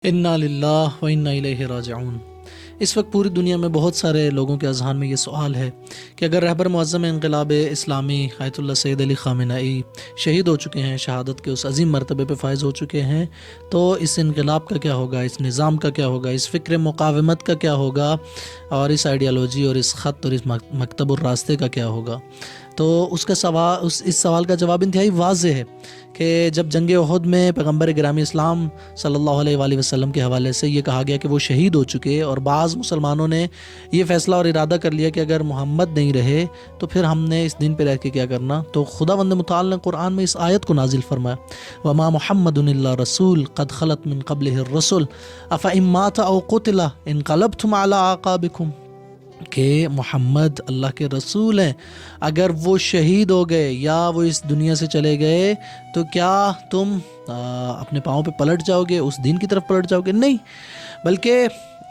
انا للہ و انا الیہ راجعون۔ اس وقت پوری دنیا میں بہت سارے لوگوں کے اذہان میں یہ سوال ہے کہ اگر رہبر معظم انقلاب اسلامی آیت اللہ سید علی خامنہئی شہید ہو چکے ہیں، شہادت کے اس عظیم مرتبے پہ فائز ہو چکے ہیں، تو اس انقلاب کا کیا ہوگا، اس نظام کا کیا ہوگا، اس فکر مقاومت کا کیا ہوگا، اور اس آئیڈیالوجی اور اس خط اور اس مکتب الراستے کا کیا ہوگا؟ تو اس سوال کا جواب انتہائی واضح ہے کہ جب جنگ احد میں پیغمبر گرامی اسلام صلی اللہ علیہ وآلہ وسلم کے حوالے سے یہ کہا گیا کہ وہ شہید ہو چکے، اور بعض مسلمانوں نے یہ فیصلہ اور ارادہ کر لیا کہ اگر محمد نہیں رہے تو پھر ہم نے اس دین پہ رہ کے کیا کرنا، تو خداوند متعال نے قرآن میں اس آیت کو نازل فرمایا، وما محمد الا رسول قد خلت من قبلہ الرسل افإن مات او قتل انقلبتم علی اعقابکم، کہ محمد اللہ کے رسول ہیں، اگر وہ شہید ہو گئے یا وہ اس دنیا سے چلے گئے تو کیا تم اپنے پاؤں پہ پلٹ جاؤ گے، اس دین کی طرف پلٹ جاؤ گے؟ نہیں، بلکہ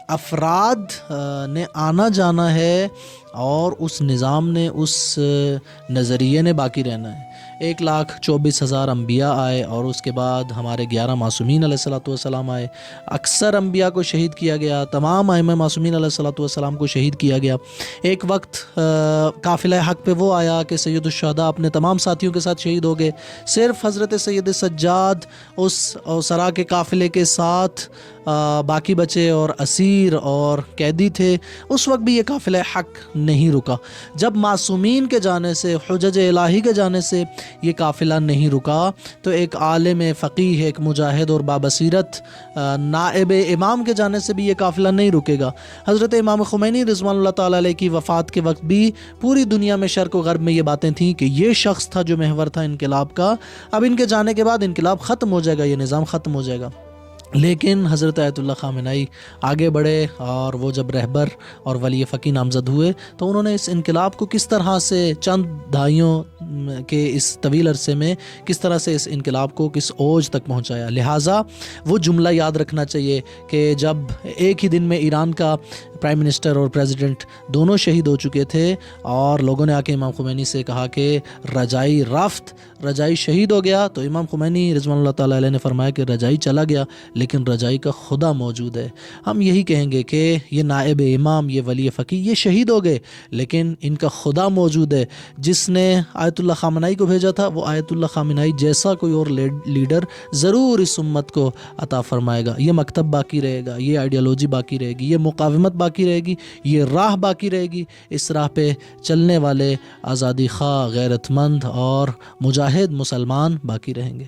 افراد نے آنا جانا ہے، اور اس نظام نے، اس نظریے نے باقی رہنا ہے۔ 1,24,000 انبیاء آئے، اور اس کے بعد ہمارے 11 معصومین علیہ السلام آئے، اکثر انبیاء کو شہید کیا گیا، تمام ائمہ معصومین علیہ السلام کو شہید کیا گیا۔ ایک وقت قافلہ حق پہ وہ آیا کہ سید الشہداء اپنے تمام ساتھیوں کے ساتھ شہید ہو گئے، صرف حضرت سید سجاد اس سرا کے قافلے کے ساتھ باقی بچے اور اسیر اور قیدی تھے۔ اس وقت بھی یہ قافلہ حق نہیں رکا۔ جب معصومین کے جانے سے، حجج الہی کے جانے سے یہ قافلہ نہیں رکا، تو ایک عالم فقیہ، ایک مجاہد اور بابصیرت نائب امام کے جانے سے بھی یہ قافلہ نہیں رکے گا۔ حضرت امام خمینی رضوان اللہ تعالیٰ علیہ کی وفات کے وقت بھی پوری دنیا میں، شرق و غرب میں یہ باتیں تھیں کہ یہ شخص تھا جو محور تھا انقلاب کا، اب ان کے جانے کے بعد انقلاب ختم ہو جائے گا، یہ نظام ختم ہو جائے گا۔ لیکن حضرت آیت اللہ خامنہئی آگے بڑھے، اور وہ جب رہبر اور ولی فقی نامزد ہوئے تو انہوں نے اس انقلاب کو کس طرح سے چند دہائیوں کے اس طویل عرصے میں کس طرح سے اس انقلاب کو کس اوج تک پہنچایا۔ لہٰذا وہ جملہ یاد رکھنا چاہیے کہ جب ایک ہی دن میں ایران کا پرائم منسٹر اور پریزیڈنٹ دونوں شہید ہو چکے تھے، اور لوگوں نے آ کے امام خمینی سے کہا کہ رجائی رفت، رجائی شہید ہو گیا، تو امام خمینی رضوان اللہ تعالیٰ علیہ نے فرمایا کہ رجائی چلا گیا لیکن رجائی کا خدا موجود ہے۔ ہم یہی کہیں گے کہ یہ نائب امام، یہ ولی فقی، یہ شہید ہو گئے لیکن ان کا خدا موجود ہے۔ جس نے آیت اللہ خامنہئی کو بھیجا تھا، وہ آیت اللہ خامنہئی جیسا کوئی اور لیڈر ضرور اس امت کو عطا فرمائے گا۔ یہ مکتب باقی رہے گا، یہ آئیڈیالوجی باقی رہے گی، یہ مقاومت باقی رہے گی، یہ راہ باقی رہے گی۔ اس راہ پہ چلنے والے آزادی خواہ، غیرت مند اور مجاہد مسلمان باقی رہیں گے۔